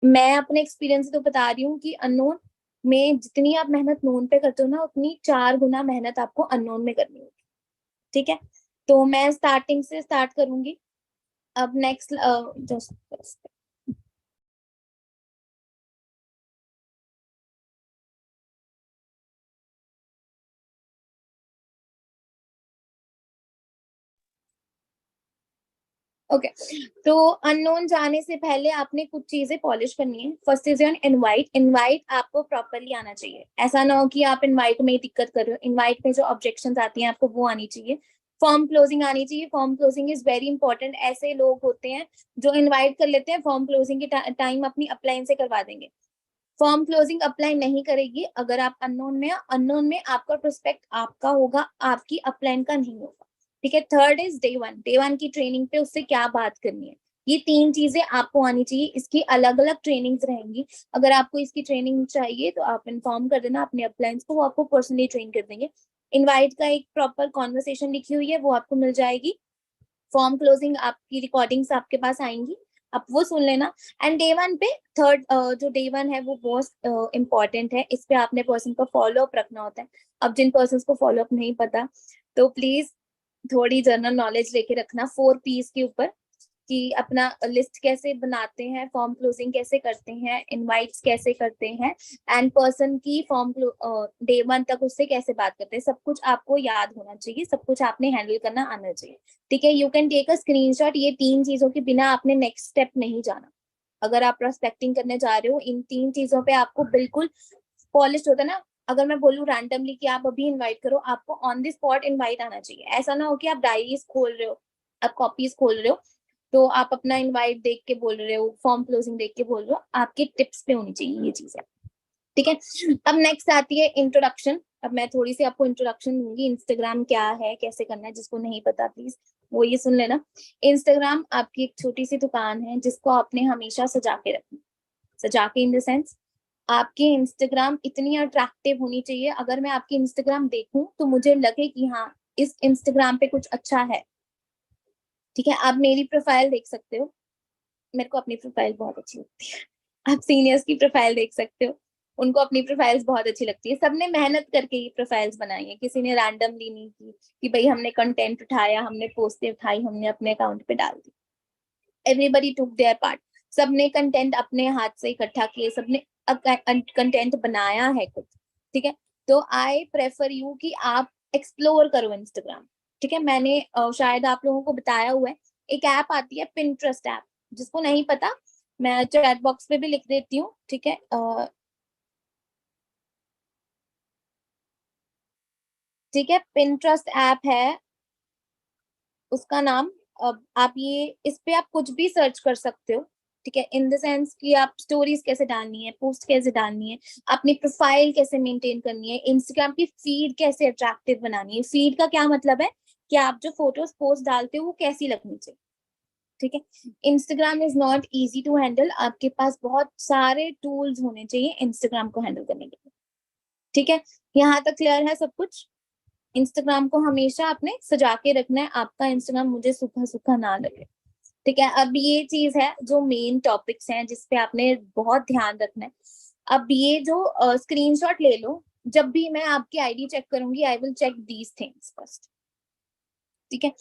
मैं अपने एक्सपीरियंस से तो बता रही हूँ कि अननोन में जितनी आप मेहनत नोन पे करते हो ना, उतनी 4 गुना मेहनत आपको अननोन में करनी होगी। ठीक है, तो मैं स्टार्टिंग से स्टार्ट करूंगी। अब नेक्स्ट जस्ट ओके। तो अननोन जाने से पहले आपने कुछ चीजें पॉलिश करनी है। First is your invite. Invite आपको प्रॉपरली आना चाहिए। ऐसा ना हो कि आप इनवाइट में ही दिक्कत कर रहे हो। इनवाइट में जो ऑब्जेक्शंस आती हैं आपको वो आनी चाहिए। फॉर्म क्लोजिंग आनी चाहिए। Form closing is very important. ऐसे लोग होते हैं जो इनवाइट कर लेते हैं, फॉर्म क्लोजिंग के टाइम अपनी अपलाइन से करवा देंगे। फॉर्म क्लोजिंग अप्लाई नहीं करेगी अगर आप अननोन में। अननोन में आपका प्रोस्पेक्ट आपका होगा, आपकी अपलाइन का नहीं होगा। ठीक है। Third is day one. Day one की ट्रेनिंग पे उससे क्या बात करनी है, ये 3 चीजें आपको आनी चाहिए। इसकी अलग अलग ट्रेनिंग्स रहेंगी। अगर आपको इसकी ट्रेनिंग चाहिए तो आप इन्फॉर्म कर देना अपने अपलाइंस को, वो आपको पर्सनली ट्रेन कर देंगे। इनवाइट का एक प्रॉपर कॉन्वर्सेशन लिखी हुई है, वो आपको मिल जाएगी। फॉर्म क्लोजिंग आपकी रिकॉर्डिंग्स आपके पास आएंगी, आप वो सुन लेना। एंड डे वन पे थर्ड जो डे वन है वो बहुत इंपॉर्टेंट है। इस पे आपने पर्सन का फॉलो अप रखना होता है। अब जिन पर्सन को फॉलो अप नहीं पता तो प्लीज थोड़ी जनरल नॉलेज लेके रखना 4 पीस के ऊपर, कि अपना लिस्ट कैसे बनाते हैं, फॉर्म क्लोजिंग कैसे करते हैं, इनवाइट्स कैसे करते हैं, एंड पर्सन की फॉर्म डे वन तक उससे कैसे बात करते हैं। सब कुछ आपको याद होना चाहिए, सब कुछ आपने हैंडल करना आना चाहिए। ठीक है। You can take a screenshot. ये 3 चीजों के बिना आपने नेक्स्ट स्टेप नहीं जाना। अगर आप प्रोस्पेक्टिंग करने जा रहे हो, इन 3 चीजों पे आपको बिल्कुल पॉलिश होता है ना। अगर मैं बोलूँ रैंडमली कि आप अभी इनवाइट करो, आपको ऑन द स्पॉट इनवाइट आना चाहिए। ऐसा ना हो कि आप डायरीज खोल रहे हो, आप कॉपीज खोल रहे हो, तो आप अपना इनवाइट देख के बोल रहे हो, फॉर्म क्लोजिंग देख के बोल रहे हो। आपके टिप्स पे होनी चाहिए ये चीजें। ठीक है। अब नेक्स्ट आती है इंट्रोडक्शन। अब मैं थोड़ी सी आपको इंट्रोडक्शन दूंगी, इंस्टाग्राम क्या है, कैसे करना है। जिसको नहीं पता प्लीज वो ये सुन लेना। इंस्टाग्राम आपकी एक छोटी सी दुकान है जिसको आपने हमेशा सजा के रखना। सजा के इन द सेंस, आपकी इंस्टाग्राम इतनी अट्रैक्टिव होनी चाहिए, अगर मैं आपकी इंस्टाग्राम देखूं तो मुझे लगे कि हाँ, इस इंस्टाग्राम पे कुछ अच्छा है। ठीक है। आप मेरी प्रोफाइल देख सकते हो, मेरे को अपनी प्रोफाइल बहुत अच्छी लगती है। आप सीनियर्स की प्रोफाइल देख सकते हो, उनको अपनी प्रोफाइल्स बहुत अच्छी लगती है। सबने मेहनत करके ये प्रोफाइल्स बनाई है, किसी ने रैंडमली नहीं की कि भाई हमने कंटेंट उठाया, हमने पोस्टें उठाई, हमने अपने अकाउंट पे डाल दी। Everybody took their part. सबने कंटेंट अपने हाथ से इकट्ठा किए, सबने कंटेंट बनाया है खुद। ठीक है। तो आई प्रेफर यू कि आप एक्सप्लोर करो इंस्टाग्राम। ठीक है। मैंने शायद आप लोगों को बताया हुआ है, एक ऐप आती है पिंटरेस्ट ऐप। जिसको नहीं पता मैं चैट बॉक्स पे भी लिख देती हूँ। ठीक है। ठीक है, पिंटरेस्ट ऐप है उसका नाम। अब आप ये इस पे आप कुछ भी सर्च कर सकते हो। ठीक है। इन द सेंस कि आप स्टोरीज कैसे डालनी है, पोस्ट कैसे डालनी है, अपनी प्रोफाइल कैसे मेंटेन करनी है, इंस्टाग्राम की फीड कैसे अट्रैक्टिव बनानी है। फीड का क्या मतलब है कि आप जो फोटोज पोस्ट डालते हो वो कैसी लगनी चाहिए। ठीक है। Instagram is not easy to handle. आपके पास बहुत सारे टूल्स होने चाहिए इंस्टाग्राम को हैंडल करने के लिए। ठीक है। यहाँ तक क्लियर है सब कुछ। इंस्टाग्राम को हमेशा आपने सजा के रखना है, आपका इंस्टाग्राम मुझे सूखा सूखा ना लगे। ठीक है। अब ये चीज है जो मेन टॉपिक्स हैं जिसपे आपने बहुत ध्यान रखना है। अब ये जो स्क्रीनशॉट ले लो, जब भी मैं आपकी आईडी चेक करूंगी I will check these things first. ठीक है।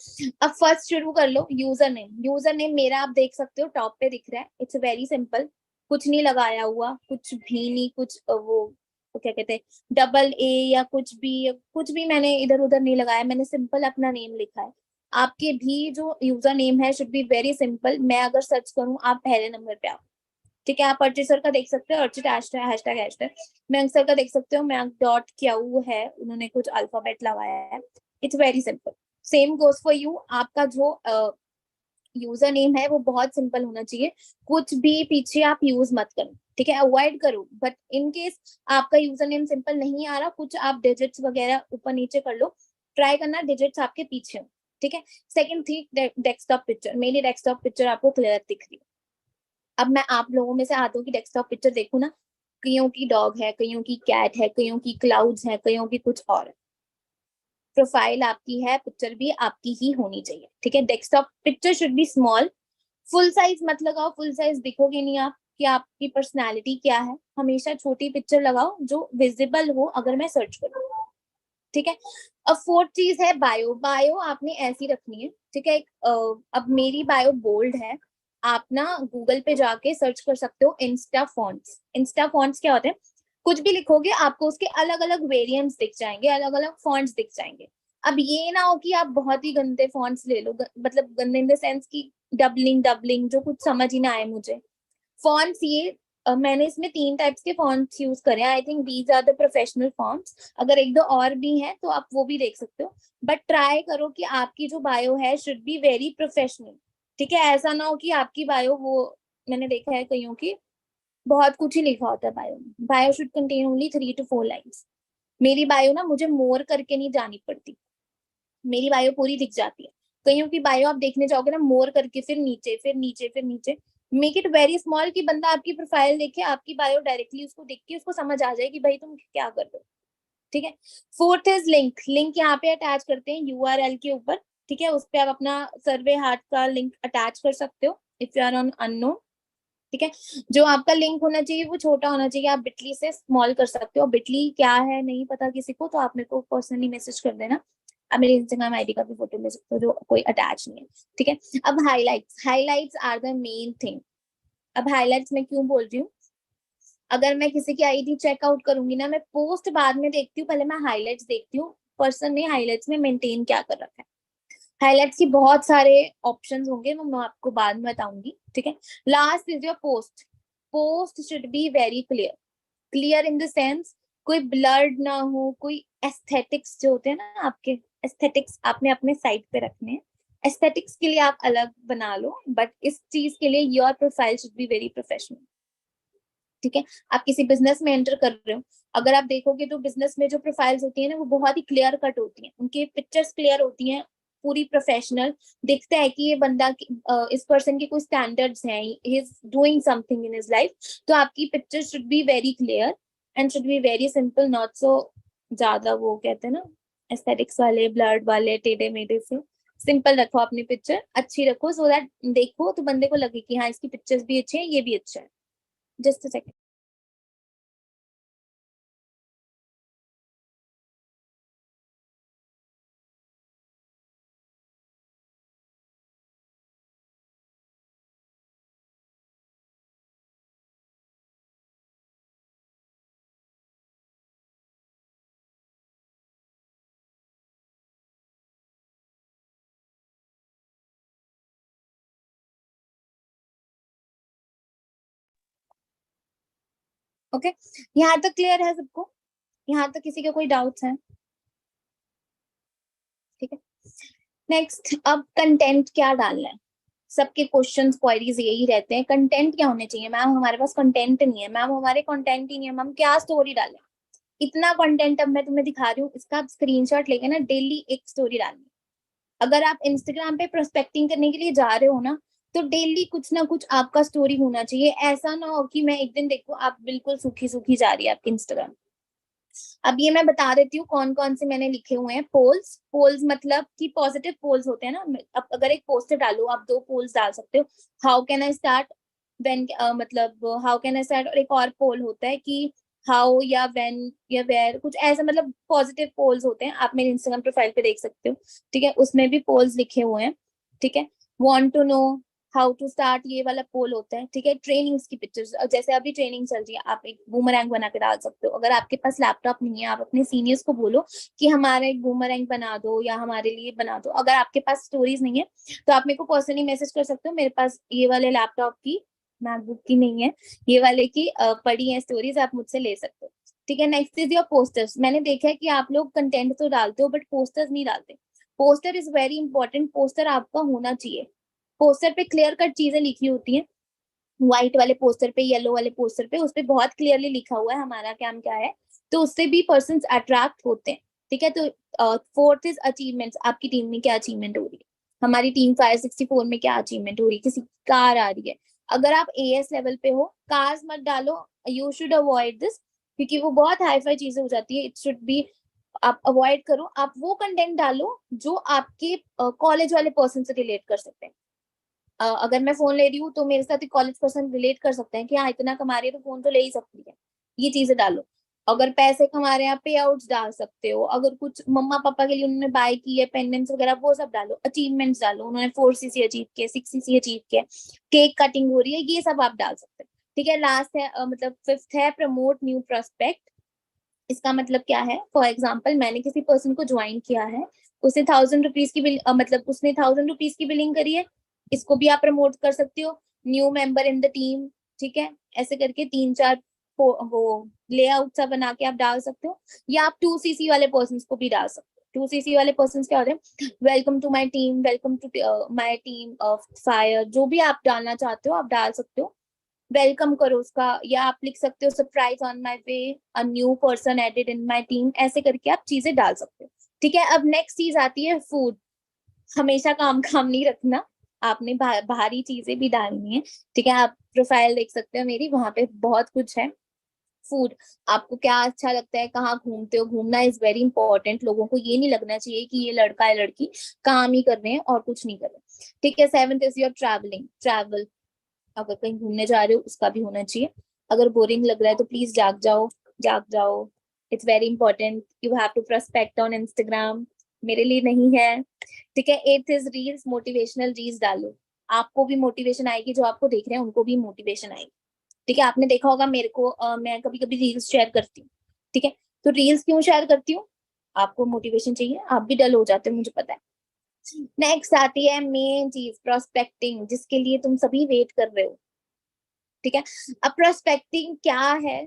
अब फर्स्ट शुरू कर लो, यूजर नेम। यूजर नेम मेरा आप देख सकते हो टॉप पे दिख रहा है। इट्स वेरी सिंपल, कुछ नहीं लगाया हुआ, कुछ भी नहीं, कुछ वो क्या कहते हैं, डबल ए या कुछ भी मैंने इधर उधर नहीं लगाया। मैंने सिंपल अपना नेम लिखा है। आपके भी जो यूजर नेम है शुड बी वेरी सिंपल। मैं अगर सर्च करूं आप पहले नंबर पे आओ। ठीक है। आप अर्चित सर का देख सकते हो, Archit hashtag hashtag. Mayank sir का देख सकते हो, मयंक डॉट क्या है, उन्होंने कुछ अल्फाबेट लगाया है। It's very simple. Same goes for you. आपका जो यूजर नेम है वो बहुत सिंपल होना चाहिए। कुछ भी पीछे आप यूज मत करो। ठीक है। अवॉइड करो। बट इन केस आपका यूजर नेम सिंपल नहीं आ रहा, कुछ आप डिजिट्स वगैरह ऊपर नीचे कर लो। ट्राई करना डिजिट्स आपके पीछे हो। ठीक है। सेकंड थी डेस्कटॉप पिक्चर। मेरी डेस्कटॉप पिक्चर आपको क्लियर दिख रही है। अब मैं आप लोगों में से आधों की डेस्कटॉप पिक्चर देखू ना, कईयों की डॉग है, कईयों की कैट है, कईयों की क्लाउड्स है, कईयों की कुछ और है। प्रोफाइल आपकी है, पिक्चर भी आपकी ही होनी चाहिए। ठीक है। Desktop picture should be small. Full size मत लगाओ, फुल साइज दिखोगे नहीं आप। कि आपकी पर्सनालिटी क्या है। हमेशा छोटी पिक्चर लगाओ जो विजिबल हो अगर मैं सर्च करूँ, ठीक है। अब फोर्थ चीज है बायो। बायो आपने ऐसी रखनी है, ठीक है। अब मेरी बायो बोल्ड है। आप ना गूगल पे जाके सर्च कर सकते हो इंस्टा फॉन्ट्स। इंस्टा फॉन्ट्स क्या होते हैं, कुछ भी लिखोगे आपको उसके अलग अलग वेरिएंट्स दिख जाएंगे, अलग अलग फॉन्ट्स दिख जाएंगे। अब ये ना हो कि आप बहुत ही गंदे फॉन्ट्स ले लो, मतलब गंदे इन द सेंस की डबलिंग डबलिंग जो कुछ समझ ही ना आए मुझे। फॉन्ट्स ये मैंने इसमें 3 टाइप्स के फॉन्ट्स यूज करे। I think these are the professional fonts. अगर एक दो और भी हैं तो आप वो भी देख सकते हो, बट ट्राई करो कि आपकी जो बायो है शुड बी वेरी प्रोफेशनल, ठीक है। ऐसा ना हो कि आपकी बायो वो, मैंने देखा है कईयों की बहुत कुछ ही लिखा होता है बायो में। Bio should contain only 3 to 4 lines. मेरी बायो ना मुझे मोर करके नहीं जानी पड़ती, मेरी बायो पूरी दिख जाती है। कईयों की बायो आप देखने जाओगे ना मोर करके फिर नीचे फिर नीचे फिर नीचे। मेक इट वेरी स्मॉल कि बंदा आपकी प्रोफाइल देखे, आपकी बायो डायरेक्टली उसको देख के उसको समझ आ जाए कि भाई तुम क्या कर रहे हो, ठीक है। Fourth is link. लिंक यहाँ पे अटैच करते हैं यूआरएल के ऊपर, ठीक है। उस पर आप अपना सर्वे हार्ट का लिंक अटैच कर सकते हो if you are on unknown, ठीक है। जो आपका लिंक होना चाहिए वो छोटा होना चाहिए, आप बिटली से स्मॉल कर सकते हो। बिटली क्या है नहीं पता किसी को तो आप मेरे को पर्सनली मैसेज कर देना। आप मेरे इंस्टाग्राम आईडी का भी फोटो ले सकते हो जो कोई अटैच नहीं है, ठीक है। अब highlights. Highlights are the main thing. अब हाईलाइट्स मैं क्यों बोल रही हूँ, अगर मैं किसी की आईडी चेकआउट करूंगी ना, मैं पोस्ट बाद में देखती हूँ, पहले मैं हाईलाइट्स देखती हूँ पर्सन ने हाईलाइट्स में मेंटेन क्या कर रखा है। हाईलाइट्स की बहुत सारे ऑप्शंस होंगे, वो मैं आपको बाद में बताऊंगी, ठीक है। Last is your post. Post should be very clear. Clear in the sense कोई ब्लर्ड ना हो, कोई एस्थेटिक्स जो होते हैं ना आपके, एस्थेटिक्स आपने अपने साइट पे रखने हैं। एस्थेटिक्स के लिए आप अलग बना लो, बट इस चीज के लिए your profile should be very professional, ठीक है। आप किसी बिजनेस में एंटर कर रहे हो, अगर आप देखोगे तो बिजनेस में जो प्रोफाइल्स होती है ना वो बहुत ही क्लियर कट होती हैं, उनकी पिक्चर्स क्लियर होती हैं, पूरी प्रोफेशनल। दिखता है कि ये बंदा इस पर्सन के कुछ स्टैंडर्ड्स हैं, he is doing something in his life. तो आपकी picture should be very clear and should be very simple, not so ज्यादा वो कहते हैं ना एस्थेटिक्स वाले ब्लर्ड वाले टेढ़े मेढ़े से। सिंपल रखो अपनी पिक्चर, अच्छी रखो सो दैट देखो तो बंदे को लगे कि हाँ इसकी पिक्चर्स भी अच्छी है, ये भी अच्छा है। Just a second. ओके, यहाँ तक क्लियर है सबको? यहाँ तक किसी के कोई डाउट्स हैं? ठीक है। नेक्स्ट, अब कंटेंट क्या डालना है। सबके क्वेश्चंस क्वेरीज यही रहते हैं, कंटेंट क्या होने चाहिए। मैम हमारे पास कंटेंट नहीं है, मैम हमारे कंटेंट ही नहीं है, मैम क्या स्टोरी डालें। इतना कंटेंट अब मैं तुम्हें दिखा रही हूँ, इसका आप स्क्रीनशॉट लेके ना डेली एक स्टोरी डालनी। अगर आप इंस्टाग्राम पे प्रोस्पेक्टिंग करने के लिए जा रहे हो ना, तो डेली कुछ ना कुछ आपका स्टोरी होना चाहिए। ऐसा ना हो कि मैं एक दिन देखूं आप बिल्कुल सूखी सूखी जा रही है आपकी इंस्टाग्राम। अब ये मैं बता देती हूँ कौन कौन से मैंने लिखे हुए हैं पोल्स। पोल्स मतलब कि पॉजिटिव पोल्स होते हैं ना। अब अगर एक पोस्टर डालो आप 2 पोल्स डाल सकते हो। How can I start when, मतलब हाउ कैन आई स्टार्ट। और एक और पोल होता है कि हाउ या व्हेन या वेयर, कुछ ऐसा, मतलब पॉजिटिव पोल्स होते हैं। आप मेरे इंस्टाग्राम प्रोफाइल पे देख सकते हो, ठीक है। उसमें भी पोल्स लिखे हुए हैं, ठीक है। Want to know, how to start, ये वाला पोल होता है, ठीक है। ट्रेनिंग्स की पिक्चर्स, जैसे अभी ट्रेनिंग चल रही है, आप एक बूमरैंग बना के डाल सकते हो। अगर आपके पास लैपटॉप नहीं है, आप अपने सीनियर्स को बोलो कि हमारा एक बूमरैंग बना दो या हमारे लिए बना दो। अगर आपके पास स्टोरीज नहीं है तो आप मेरे को पर्सनली मैसेज कर सकते हो। मेरे पास ये वाले लैपटॉप की, मैकबुक की नहीं है, ये वाले की पड़ी है स्टोरीज, आप मुझसे ले सकते हो, ठीक है। Next is your posters. मैंने देखा है कि आप लोग कंटेंट तो डालते हो बट पोस्टर्स नहीं डालते। Poster is very important. Poster आपका होना चाहिए। पोस्टर पे क्लियर कट चीजें लिखी होती हैं। व्हाइट वाले पोस्टर पे, येलो वाले पोस्टर पे, उस पे बहुत क्लियरली लिखा हुआ है हमारा काम क्या है, तो उससे भी पर्सन अट्रैक्ट होते हैं, ठीक है। तो फोर्थ इज अचीवमेंट्स। आपकी टीम में क्या अचीवमेंट हो रही है। हमारी टीम फायर 64 में क्या अचीवमेंट हो रही है, किसी कार आ रही है। अगर आप एएस लेवल पे हो, कार्स मत डालो, यू शुड अवॉइड दिस, क्योंकि वो बहुत हाई फाई चीजें हो जाती है। इट शुड बी, आप अवॉइड करो। आप वो कंटेंट डालो जो आपके कॉलेज वाले पर्सन से रिलेट कर सकते हैं। अगर मैं फोन ले रही हूँ तो मेरे साथ एक कॉलेज पर्सन रिलेट कर सकते हैं कि हाँ इतना कमा रही है तो फोन तो ले ही सकती है, ये चीजें डालो। अगर पैसे कमा रहे हैं आप पे आउट्स डाल सकते हो, अगर कुछ मम्मा पापा के लिए उन्होंने बाय की है पेंडेंट्स वगैरह वो सब डालो, अचीवमेंट्स डालो, उन्होंने 4cc अचीव किया 6cc अचीव किया, केक कटिंग हो रही है, ये सब आप डाल सकते हैं। ठीक है, लास्ट है मतलब फिफ्थ है प्रमोट न्यू प्रोस्पेक्ट। इसका मतलब क्या है, फॉर एग्जाम्पल मैंने किसी पर्सन को ज्वाइन किया है, उसने 1000 रुपीज की बिल मतलब उसने 1000 रुपीज की बिलिंग करी है, इसको भी आप प्रमोट कर सकते हो, new member in the team. ठीक है, ऐसे करके 3-4 वो लेआउट सा बना के आप डाल सकते हो, या आप 2cc वाले पर्सन को भी डाल सकते हो। 2cc वाले पर्सन क्या होते हैं, welcome to my team, welcome to my team of fire, जो भी आप डालना चाहते हो आप डाल सकते हो, वेलकम करो उसका, या आप लिख सकते हो surprise on my way, a new person added in my team, ऐसे करके आप चीजें डाल सकते हो। ठीक है, अब नेक्स्ट चीज आती है फूड। हमेशा काम काम नहीं रखना, आपने बाहरी चीजें भी डालनी है। ठीक है, आप प्रोफाइल देख सकते हो मेरी, वहां पे बहुत कुछ है। फूड, आपको क्या अच्छा लगता है, कहाँ घूमते हो, घूमना इज वेरी इंपॉर्टेंट, लोगों को ये नहीं लगना चाहिए कि ये लड़का है लड़की काम ही कर रहे हैं और कुछ नहीं कर रहे। ठीक है, seventh is your travelling, travel, अगर कहीं घूमने जा रहे हो उसका भी होना चाहिए। अगर बोरिंग लग रहा है तो प्लीज जाग जाओ, जाग जाओ, it's very important, you have to prospect on Instagram, मेरे लिए नहीं है। ठीक है, एथ इज रील्स, मोटिवेशनल रील्स डालो, आपको भी मोटिवेशन आएगी, जो आपको देख रहे हैं उनको भी मोटिवेशन आएगी। ठीक है, आपने देखा होगा मेरे को मैं कभी कभी रील्स शेयर करती हूँ। ठीक है, तो रील्स क्यों शेयर करती हूँ, आपको मोटिवेशन चाहिए, आप भी डल हो जाते हो मुझे पता है। नेक्स्ट आती है मेन चीज, प्रोस्पेक्टिंग, जिसके लिए तुम सभी वेट कर रहे हो। ठीक है, अब प्रोस्पेक्टिंग क्या है,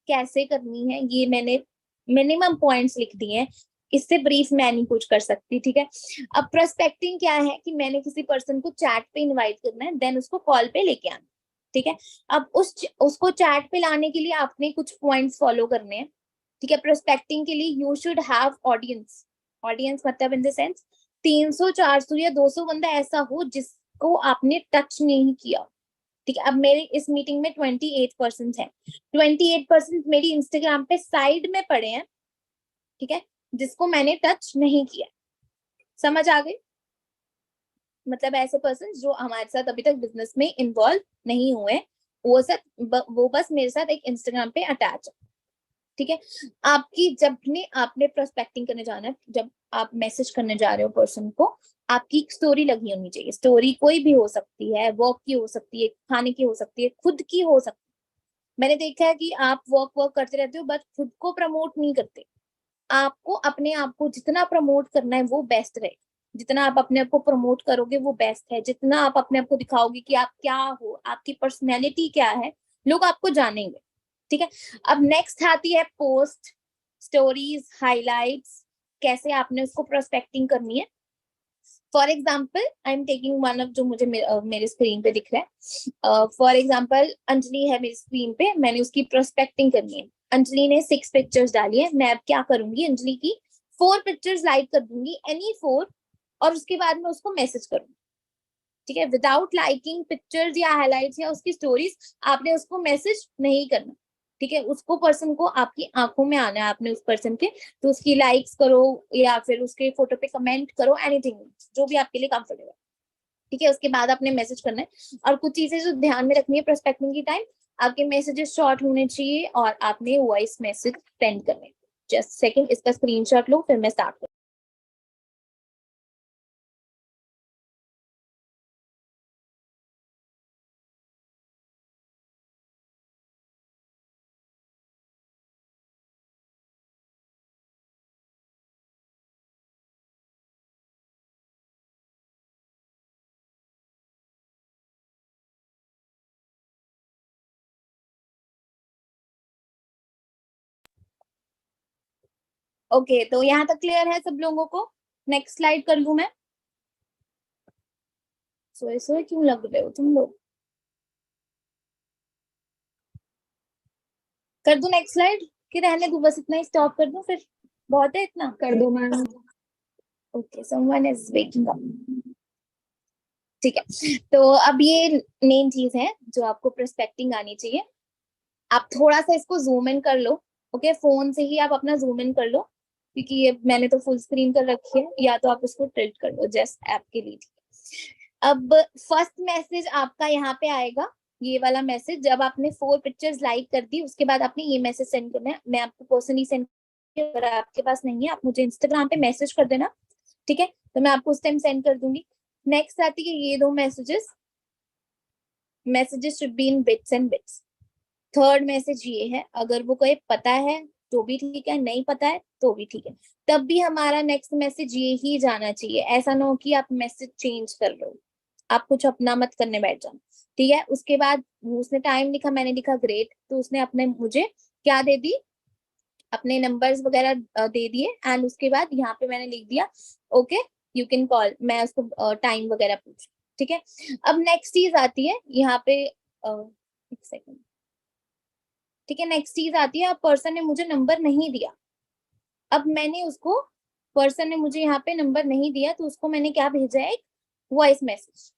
कैसे करनी है, ये मैंने मिनिमम पॉइंट्स लिख दिए हैं, इससे ब्रीफ मैं नहीं कुछ कर सकती। ठीक है, अब प्रोस्पेक्टिंग क्या है कि मैंने किसी पर्सन को चैट पे इनवाइट करना है, देन उसको कॉल पे लेके आना। ठीक है, अब उसको चैट पे लाने के लिए आपने कुछ पॉइंट्स फॉलो करने हैं। ठीक है, प्रोस्पेक्टिंग के लिए you should have audience, audience मतलब इन द सेंस 300 400 या 200 बंदा ऐसा हो जिसको आपने टच नहीं किया। ठीक है, अब मेरे इस मीटिंग में 28% है, 28% मेरी इंस्टाग्राम पे साइड में पड़े हैं। ठीक है, जिसको मैंने टच नहीं किया, समझ आ गई, मतलब ऐसे पर्सन जो हमारे साथ अभी तक बिजनेस में इन्वॉल्व नहीं हुए, वो बस मेरे साथ एक इंस्टाग्राम पे अटैच है। ठीक है, आपकी जब ने आपने प्रोस्पेक्टिंग करने जाना है, जब आप मैसेज करने जा रहे हो पर्सन को, आपकी एक स्टोरी लगी होनी चाहिए, स्टोरी कोई भी हो सकती है, वर्क की हो सकती है, खाने की हो सकती है, खुद की हो सकती है। मैंने देखा है कि आप वर्क वर्क करते रहते हो बट खुद को प्रमोट नहीं करते। आपको अपने आप को जितना प्रमोट करना है वो बेस्ट रहे, जितना आप अपने आप को प्रमोट करोगे वो बेस्ट है, जितना आप अपने आप को दिखाओगे कि आप क्या हो, आपकी पर्सनैलिटी क्या है, लोग आपको जानेंगे। ठीक है, अब नेक्स्ट आती है पोस्ट, स्टोरीज, हाइलाइट्स, कैसे आपने उसको प्रोस्पेक्टिंग करनी है। For example I am taking one of जो मुझे मेरे स्क्रीन पे दिख रहा है, फॉर एग्जाम्पल अंजलि है मेरी स्क्रीन पे, मैंने उसकी प्रोस्पेक्टिंग करनी है। अंजलि ने 6 पिक्चर्स डाली है, मैं अब क्या करूंगी, अंजलि की 4 पिक्चर्स लाइक कर दूंगी, एनी 4, और उसके बाद में उसको मैसेज करूंगी। ठीक है, विदाउट लाइकिंग पिक्चर्स या हाईलाइट्स या उसकी स्टोरीज, आपने उसको मैसेज नहीं करना। ठीक है, उसको पर्सन को आपकी आंखों में आना है, आपने उस पर्सन के, तो उसकी लाइक्स करो या फिर उसके फोटो पे कमेंट करो, एनीथिंग जो भी आपके लिए कंफर्टेबल। ठीक है, उसके बाद आपने मैसेज करना है, और कुछ चीजें जो ध्यान में रखनी है प्रोस्पेक्टिंग की टाइम, आपके मैसेजेस शॉर्ट होने चाहिए और आपने वॉइस मैसेज सेंड करने। जस्ट सेकंड, इसका स्क्रीनशॉट लो फिर मैं स्टार्ट करूँ। ओके, तो यहाँ तक क्लियर है सब लोगों को। नेक्स्ट स्लाइड कर लू मैं, सोए सोए क्यों लग रहे हो तुम लोग, कर दू नेक्स्ट स्लाइड कि रहने दू, बस इतना ही स्टॉप कर दूं फिर, बहुत है इतना। कर दो ma'am. Okay, someone is waking up. ठीक है, तो अब ये मेन चीज है जो आपको प्रोस्पेक्टिंग आनी चाहिए। आप थोड़ा सा इसको जूम इन कर लो। ओके, फोन से ही आप अपना जूम इन कर लो, क्योंकि ये मैंने तो फुल स्क्रीन कर रखी है, या तो आप इसको टिल्ट कर लो जस्ट ऐप के लिए। अब फर्स्ट मैसेज आपका यहाँ पे आएगा, ये वाला मैसेज। जब आपने 4 पिक्चर्स लाइक कर दी उसके बाद आपने ये मैसेज सेंड करना है। मैं आपको पर्सनली सेंड, अगर आपके पास नहीं है आप मुझे इंस्टाग्राम पे मैसेज कर देना, ठीक है, तो मैं आपको उस टाइम सेंड कर दूंगी। नेक्स्ट आती है ये 2 messages, messages should be in bits and bits. Third message ये है, अगर वो कोई पता है तो भी ठीक है, नहीं पता है तो भी ठीक है, तब भी हमारा नेक्स्ट मैसेज ये ही जाना चाहिए। ऐसा ना हो कि आप मैसेज चेंज कर रहे हो, आप कुछ अपना मत करने बैठ जाना, ठीक है। उसके बाद उसने टाइम लिखा, मैंने लिखा ग्रेट, तो उसने अपने मुझे क्या दे दी, अपने नंबर्स वगैरह दे दिए। एंड उसके बाद यहाँ पे मैंने लिख दिया ओके यू कैन कॉल, मैं उसको टाइम वगैरह पूछ, ठीक है। अब नेक्स्ट चीज आती है यहाँ पे, एक सेकंड, ठीक है। नेक्स्ट चीज आती है, अब पर्सन ने मुझे नंबर नहीं दिया, अब मैंने उसको, पर्सन ने मुझे यहाँ पे नंबर नहीं दिया तो उसको मैंने क्या भेजा है, एक वॉइस मैसेज।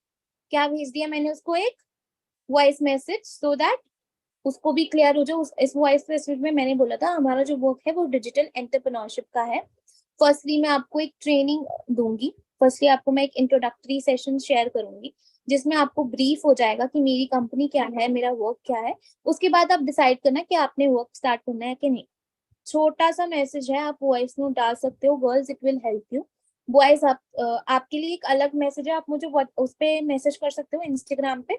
क्या भेज दिया मैंने उसको, एक वॉइस मैसेज, सो दैट उसको भी क्लियर हो जाए। इस वॉइस मैसेज में मैंने बोला था हमारा जो वर्क है वो डिजिटल एंटरप्रेन्योरशिप का है। फर्स्टली मैं आपको एक ट्रेनिंग दूंगी, फर्स्टली आपको मैं एक इंट्रोडक्टरी सेशन शेयर करूंगी जिसमें आपको ब्रीफ हो जाएगा कि मेरी कंपनी क्या है, मेरा वर्क क्या है। उसके बाद आप डिसाइड करना कि आपने वर्क स्टार्ट करना है कि नहीं। छोटा सा मैसेज है, आप वॉइस नोट डाल सकते हो, girls it will help you. Boys आप आपके लिए एक अलग मैसेज है, आप मुझे उस पे मैसेज कर सकते हो इंस्टाग्राम पे,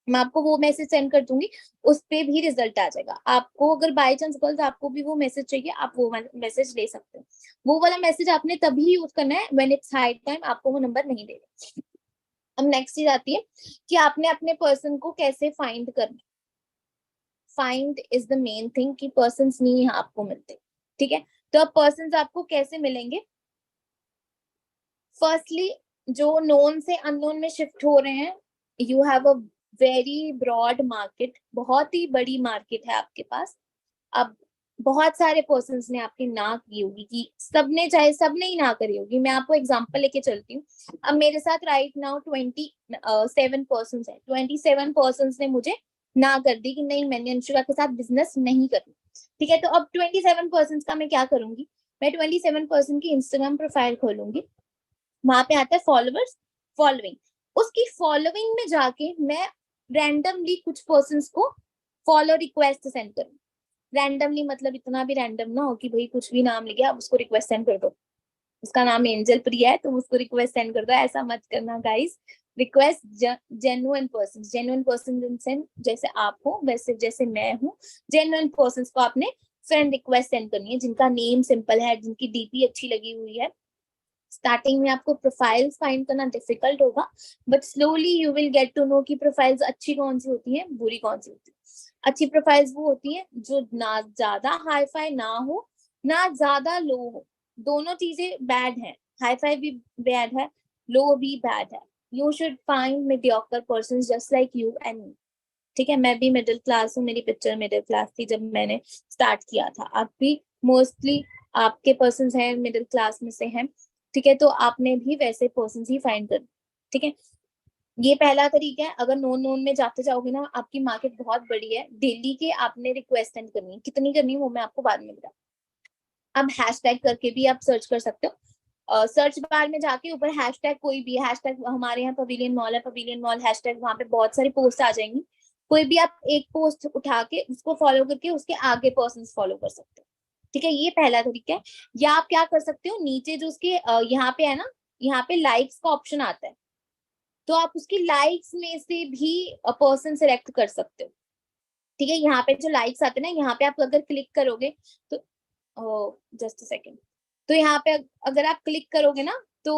मैं आपको वो मैसेज सेंड कर दूंगी, उस पे भी रिजल्ट आ जाएगा आपको। अगर बाय चांस गर्ल्स आपको भी वो मैसेज चाहिए, आप वो मैसेज ले सकते हो। वो वाला मैसेज आपने तभी यूज करना है व्हेन इट्स हाई टाइम, आपको वो नंबर नहीं देगा। अब नेक्स्ट चीज आती है कि आपने अपने पर्सन को कैसे फाइंड करना। Find is the main thing, कि पर्सन नहीं यहाँ आपको मिलते, ठीक है। तो अब पर्सन आपको कैसे मिलेंगे, फर्स्टली जो नोन से अननोन में शिफ्ट हो रहे हैं, you have a very broad market, बहुत ही बड़ी मार्केट है आपके पास। अब बहुत सारे पर्सन ने आपकी ना की होगी, कि सबने, चाहे सबने ही ना करी होगी। मैं आपको एग्जांपल लेके चलती हूँ। अब मेरे साथ राइट नाउ 27 पर्सन है, 27 पर्सन ने मुझे ना कर दी कि नहीं मैंने अंशुका के साथ बिजनेस नहीं करना, ठीक है। तो अब 27 पर्सन का मैं क्या करूंगी, मैं 27 पर्सन की इंस्टाग्राम प्रोफाइल खोलूंगी, वहां पे आता है फॉलोअर्स, फॉलोइंग, उसकी फॉलोइंग में जाके मैं रैंडमली कुछ पर्सन को फॉलो रिक्वेस्ट सेंड करूँ। रैंडमली मतलब इतना भी रैंडम ना हो कि भाई कुछ भी नाम लिया आप उसको रिक्वेस्ट सेंड कर दो, उसका नाम एंजल प्रिया है तो उसको रिक्वेस्ट सेंड कर दो, ऐसा मत करना गाइस। रिक्वेस्ट जेन्युइन पर्सन जैसे आप हो, वैसे जैसे मैं हूँ, जेन्युइन पर्सन को आपने फ्रेंड रिक्वेस्ट सेंड करनी है, जिनका नेम सिंपल है, जिनकी डीपी अच्छी लगी हुई है। स्टार्टिंग में आपको प्रोफाइल्स फाइंड करना डिफिकल्ट होगा, but slowly you will get to know कि प्रोफाइल्स अच्छी कौन सी होती है, बुरी कौन सी होती है। अच्छी प्रोफाइल्स वो होती है जो ना ज्यादा हाई फाई ना हो, ना ज्यादा लो हो, दोनों चीजें बैड है, हाई फाई भी बैड है, लो भी बैड है। You should find mediocre person just like you and me, ठीक है। मैं भी मिडिल क्लास हूँ, मेरी पिक्चर मिडिल क्लास थी जब मैंने स्टार्ट किया था, आप भी मोस्टली आपके पर्सन हैं मिडिल क्लास में से हैं, ठीक है। तो आपने भी वैसे पर्सन ही फाइंड कर, ठीक है। ये पहला तरीका है। अगर नोन नोन में जाते जाओगे ना, आपकी मार्केट बहुत बड़ी है, डेली के आपने रिक्वेस्ट सेंड करनी है, कितनी करनी है वो मैं आपको बाद में बता। अब हैशटैग करके भी आप सर्च कर सकते हो, सर्च बार में जाके ऊपर हैशटैग, कोई भी हैशटैग, हमारे यहाँ पवेलियन मॉल है, पवेलियन मॉल हैशटैग, वहां पे बहुत सारी पोस्ट आ जाएंगी, कोई भी आप एक पोस्ट उठा के उसको फॉलो करके उसके आगे पर्सन फॉलो कर सकते हो, ठीक है। ये पहला तरीका है। या आप क्या कर सकते हो, नीचे जो उसके यहाँ पे है ना, यहाँ पे लाइक्स का ऑप्शन आता है, तो आप उसकी लाइक्स में से भी पर्सन सिलेक्ट कर सकते हो, ठीक है। यहाँ पे जो लाइक्स आते हैं ना, यहाँ पे आप अगर क्लिक करोगे तो, जस्ट सेकेंड, तो यहाँ पे अगर आप क्लिक करोगे ना तो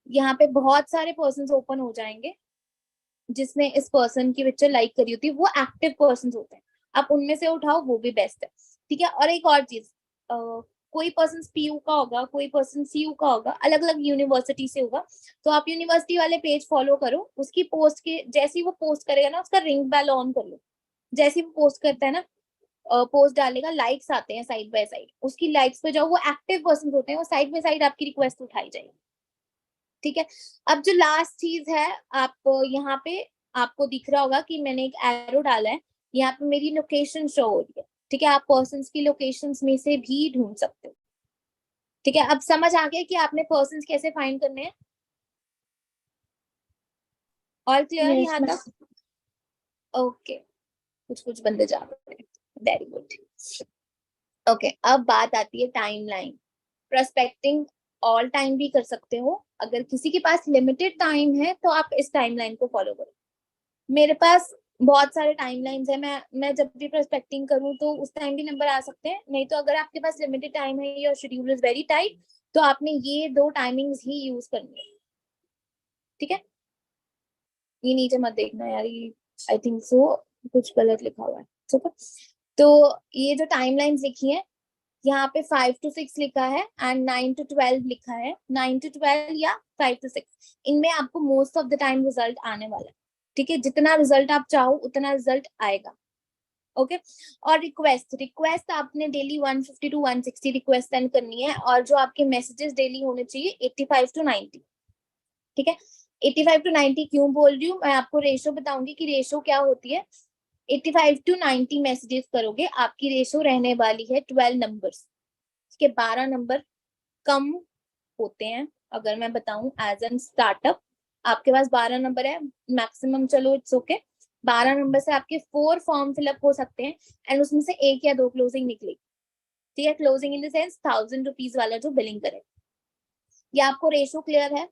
यहाँ पे बहुत सारे पर्सन ओपन हो जाएंगे जिसने इस पर्सन की पिक्चर लाइक करी होती है, वो एक्टिव पर्सन होते हैं, आप उनमें से उठाओ, वो भी बेस्ट है, ठीक है। और एक और चीज, कोई पर्सन पीयू का होगा, कोई पर्सन सीयू का होगा, अलग अलग यूनिवर्सिटी से होगा, तो आप यूनिवर्सिटी वाले पेज फॉलो करो, उसकी पोस्ट के जैसे ही वो पोस्ट करेगा ना, उसका रिंग बेल ऑन कर लो, जैसे ही वो पोस्ट करता है ना, पोस्ट डालेगा, लाइक्स आते हैं साइड बाय साइड, उसकी लाइक्स पे जाओ, वो एक्टिव पर्सन होते हैं, वो साइड बाय साइड आपकी रिक्वेस्ट उठाई जाएगी, ठीक है। अब जो लास्ट चीज है, आप यहाँ पे आपको दिख रहा होगा कि मैंने एक एरो डाला है, यहाँ पे मेरी लोकेशन शो हो रही है, ठीक है। आप पर्सन की लोकेशन में से भी ढूंढ सकते हो, ठीक है। अब समझ आ गया कि आपने पर्सन कैसे फाइंड करने हैं। ऑल क्लियर Yes, यहाँ ma'am. तक? ओके, कुछ कुछ बंदे जा रहे हैं, वेरी गुड। ओके, अब बात आती है टाइमलाइन। प्रोस्पेक्टिंग ऑल टाइम भी कर सकते हो, अगर किसी के पास लिमिटेड टाइम है तो आप इस टाइमलाइन को फॉलो करो। मेरे पास बहुत सारे टाइमलाइंस है, मैं जब भी प्रोस्पेक्टिंग करूँ तो उस टाइम भी नंबर आ सकते हैं, नहीं तो अगर आपके पास लिमिटेड टाइम है, your schedule is very tight, तो आपने ये 2 टाइमिंग्स ही यूज करनी है, ठीक है। ये नीचे मत देखना यार, ये आई थिंक सो कुछ गलत लिखा हुआ है, ठीक है। तो ये जो टाइमलाइंस लिखी है, यहाँ पे 5 to 6 लिखा है एंड 9 to 12 लिखा है, 9 to 12 या 5 to 6, इनमें आपको most of the time result आने वाला है, ठीक है। जितना रिजल्ट आप चाहो उतना रिजल्ट आएगा, ओके। और रिक्वेस्ट रिक्वेस्ट आपने डेली 150 to 160 रिक्वेस्ट सेंड करनी है, और जो आपके मैसेजेस डेली होने चाहिए 85 to 90, ठीक है। 85 to 90 क्यों बोल रही हूँ, मैं आपको रेशो बताऊंगी कि रेशो क्या होती है। 85 to 90 मैसेजेस करोगे, आपकी रेशो रहने वाली है 12 नंबर्स, के 12 नंबर कम होते हैं। अगर मैं बताऊं एज एन स्टार्टअप, आपके पास 12 नंबर है मैक्सिमम, चलो इट्स ओके। 12 नंबर से आपके 4 फॉर्म फिलअप हो सकते हैं एंड उसमें से 1 या 2 क्लोजिंग निकलेगी, ठीक है। Closing in the sense 1000 rupees वाला जो बिलिंग करे। ये आपको रेशो क्लियर है?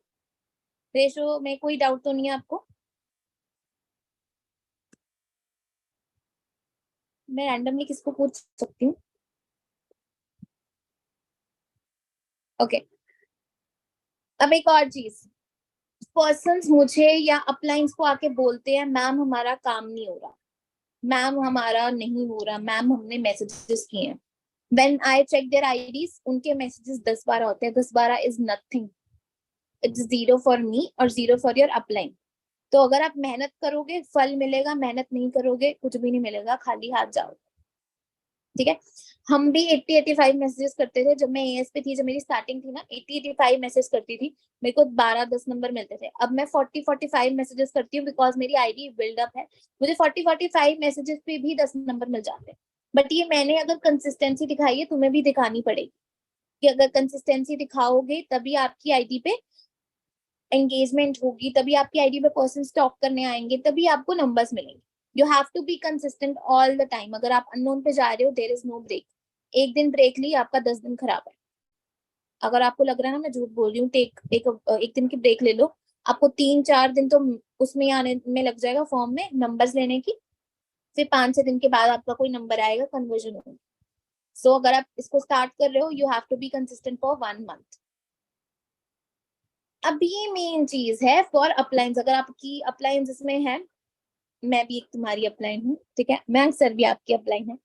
रेशो में कोई डाउट तो नहीं है आपको? मैं रैंडमली किसको पूछ सकती हूँ? ओके, अब एक और चीज, पर्सन्स मुझे या अपलाइंस को आके बोलते हैं मैम हमारा काम नहीं हो रहा, मैम हमारा नहीं हो रहा, मैम हमने मैसेजेस किए हैं। When I check their IDs, उनके मैसेजेस 10-12 होते हैं, 10-12 is nothing, it's 0 for me और 0 फॉर योर अपलाइन। तो अगर आप मेहनत करोगे फल मिलेगा, मेहनत नहीं करोगे कुछ भी नहीं मिलेगा, खाली हाथ जाओ, ठीक है। हम भी 80-85 मैसेजेस करते थे जब मैं एएस पे थी, जब मेरी स्टार्टिंग थी ना, 80-85 मैसेज करती थी, मेरे को 12-10 नंबर मिलते थे। अब मैं 40-45 मैसेजेस करती हूँ बिकॉज मेरी आईडी बिल्डअप है, मुझे 40-45 मैसेजेस पे भी 10 नंबर मिल जाते हैं। बट ये मैंने अगर कंसिस्टेंसी दिखाई है, तुम्हें भी दिखानी पड़ेगी, कि अगर कंसिस्टेंसी दिखाओगे तभी आपकी आईडी पे एंगेजमेंट होगी, तभी आपकी आईडी पे पर्सन स्टॉक करने आएंगे, तभी आपको नंबर्स मिलेंगे। You have to be consistent all the time. अगर आप अननोन पे जा रहे हो, देयर इज नो ब्रेक। एक दिन ब्रेक ली, आपका 10 दिन खराब है। अगर आपको लग रहा है ना मैं झूठ बोल रही हूँ, एक दिन की ब्रेक ले लो, आपको 3-4 दिन तो उसमें आने में लग जाएगा, फॉर्म में नंबर्स लेने की, फिर 5-6 दिन के बाद आपका कोई नंबर आएगा, कन्वर्जन होगा। सो अगर आप इसको स्टार्ट कर रहे हो, you have to be consistent for 1 month. अब ये मेन चीज है फॉर अपलाइंस। अगर आपकी अपलाइंस इसमें है, मैं भी एक तुम्हारी अपलाइन हूँ, ठीक है, मैं सर भी आपकी अपलाइन है।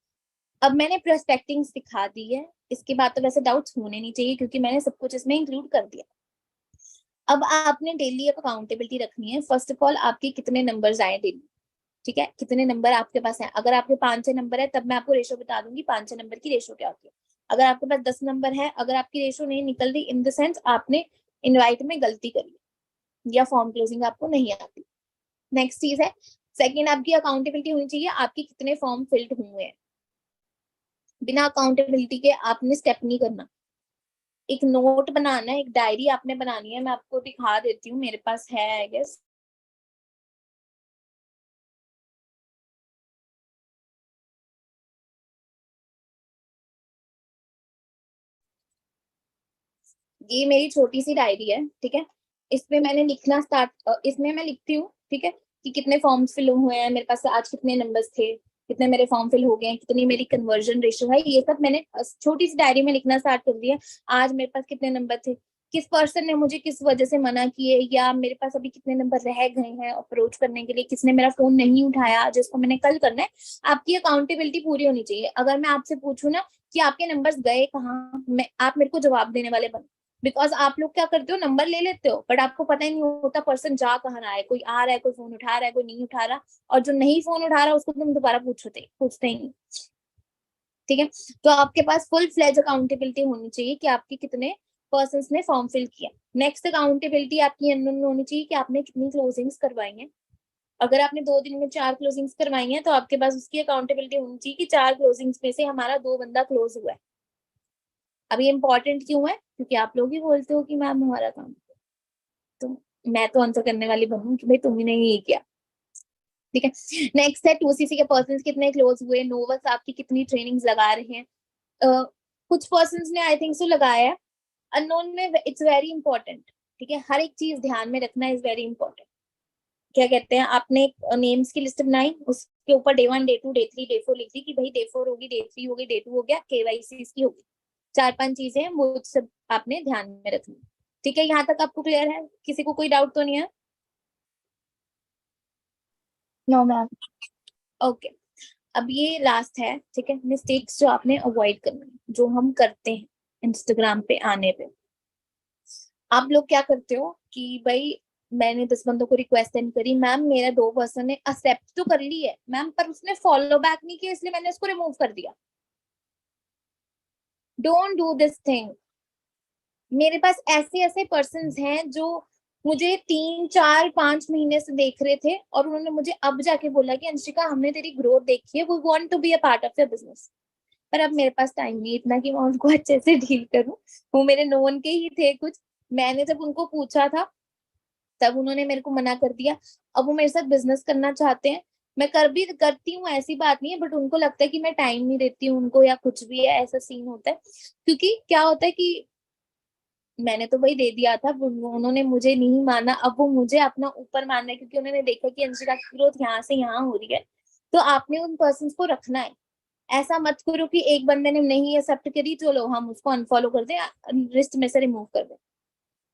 अब मैंने प्रोस्पेक्टिंग सिखा दी है, इसके बाद तो वैसे डाउट्स होने नहीं चाहिए क्योंकि मैंने सब कुछ इसमें इंक्लूड कर दिया। अब आपने डेली अकाउंटेबिलिटी रखनी है। फर्स्ट ऑफ ऑल, आपके कितने नंबर्स आए डेली, ठीक है, कितने नंबर आपके पास है। अगर आपके 5-6 नंबर है तब मैं आपको रेशो बता दूंगी 5-6 नंबर की रेशो क्या होती है। अगर आपके पास 10 नंबर है, अगर आपकी रेशो नहीं निकल रही, इन द सेंस आपने इनवाइट में गलती करी या फॉर्म क्लोजिंग आपको नहीं आती। नेक्स्ट चीज है, सेकंड आपकी अकाउंटेबिलिटी होनी चाहिए, आपके कितने फॉर्म फिल्ड हुए हैं। बिना अकाउंटेबिलिटी के आपने स्टेप नहीं करना। एक नोट बनाना है, एक डायरी आपने बनानी है, मैं आपको दिखा देती हूँ, मेरे पास है आई गेस। ये मेरी छोटी सी डायरी है, ठीक है। इसमें मैंने लिखना इसमें मैं लिखती हूँ, ठीक है, कि कितने फॉर्म फिल हुए हैं मेरे पास, आज कितने नंबर्स थे, कितने मेरे फॉर्म फिल हो गए हैं, कितनी मेरी कन्वर्जन रेशियो है, ये सब मैंने छोटी सी डायरी में लिखना स्टार्ट कर दिया। आज मेरे पास कितने नंबर थे, किस पर्सन ने मुझे किस वजह से मना किए, या मेरे पास अभी कितने नंबर रह गए हैं अप्रोच करने के लिए, किसने मेरा फोन नहीं उठाया जिसको मैंने कल करना है। आपकी अकाउंटेबिलिटी पूरी होनी चाहिए। अगर मैं आपसे पूछूं ना कि आपके नंबर्स गए कहाँ, मैं आप मेरे को जवाब देने वाले बनो। बिकॉज आप लोग क्या करते हो, नंबर ले लेते हो बट आपको पता ही नहीं होता पर्सन जा कहाँ रहा है, कोई आ रहा है, कोई फोन उठा रहा है, कोई नहीं उठा रहा, और जो नहीं फोन उठा रहा उसको तुम दोबारा पूछते ही नहीं, ठीक है। तो आपके पास फुल फ्लेज अकाउंटेबिलिटी होनी चाहिए कि आपके कितने पर्सन ने फॉर्म फिल किया। नेक्स्ट अकाउंटेबिलिटी आपकी होनी चाहिए कि आपने कितनी क्लोजिंग्स करवाई हैं। अगर आपने 2 दिन में 4 क्लोजिंग्स करवाई हैं तो आपके पास उसकी अकाउंटेबिलिटी होनी चाहिए कि 4 क्लोजिंग्स में से हमारा 2 बंदा क्लोज हुआ है। अब ये इंपॉर्टेंट क्यों है, क्योंकि आप लोग ही बोलते हो कि मैम हमारा काम, तो मैं तो आंसर करने वाली बनूं कि भाई तुमने ये किया। ठीक है, नेक्स्ट है 2cc के पर्सन कितने क्लोज हुए, नोवस आपकी कितनी ट्रेनिंग्स लगा रहे हैं। कुछ पर्सन ने आई थिंक सो लगाया है। अननोन में इट्स वेरी इंपॉर्टेंट। ठीक है, हर एक चीज ध्यान में रखना इज वेरी इंपॉर्टेंट। क्या कहते हैं, आपने नेम्स की लिस्ट बनाई, उसके ऊपर डे 1 डे 2 डे 3 डे 4 लिख दी कि भाई डे 4 होगी, डे 3 होगी, डे 2 हो गया, केवाईसी इसकी होगी। 4-5 चीजें हैं वो सब आपने ध्यान में रखनी। ठीक है, यहाँ तक आपको क्लियर है? किसी को कोई डाउट तो नहीं है? No ma'am. ओके, अब ये लास्ट है। ठीक है, मिस्टेक्स जो आपने अवॉइड करनी है, जो हम करते हैं इंस्टाग्राम पे आने पे। आप लोग क्या करते हो कि भाई मैंने 10 बंदों को रिक्वेस्ट सेंड करी, मैम मेरा 2 पर्सन ने एक्सेप्ट तो कर ली है मैम, पर उसने फॉलो बैक नहीं किया इसलिए मैंने उसको रिमूव कर दिया। Don't do this thing. मेरे पास ऐसे ऐसे पर्सन हैं जो मुझे 3-4-5 महीने से देख रहे थे और उन्होंने मुझे अब जाके बोला कि अंशिका हमने तेरी ग्रोथ देखी है, we want to be a part of your business. पर अब मेरे पास टाइम नहीं इतना कि मैं उनको अच्छे से डील करूं। वो मेरे नोन के ही थे कुछ। मैंने जब उनको पूछा था तब उन्होंने मेरे को मना कर दिया। अब वो मेरे साथ बिजनेस करना चाहते हैं, मैं कर भी करती हूँ, ऐसी बात नहीं है, बट उनको लगता है कि मैं टाइम नहीं देती हूँ उनको या कुछ भी है, ऐसा सीन होता है। क्योंकि क्या होता है कि मैंने तो वही दे दिया था, उन्होंने मुझे नहीं माना, अब वो मुझे अपना ऊपर मानना है क्योंकि उन्होंने देखा कि अंशिका की ग्रोथ यहाँ से यहाँ हो रही है। तो आपने उन पर्सन को रखना है। ऐसा मत करो कि एक बंदे ने नहीं एक्सेप्ट करी चलो हम उसको अनफॉलो कर दें, लिस्ट में से रिमूव कर दें।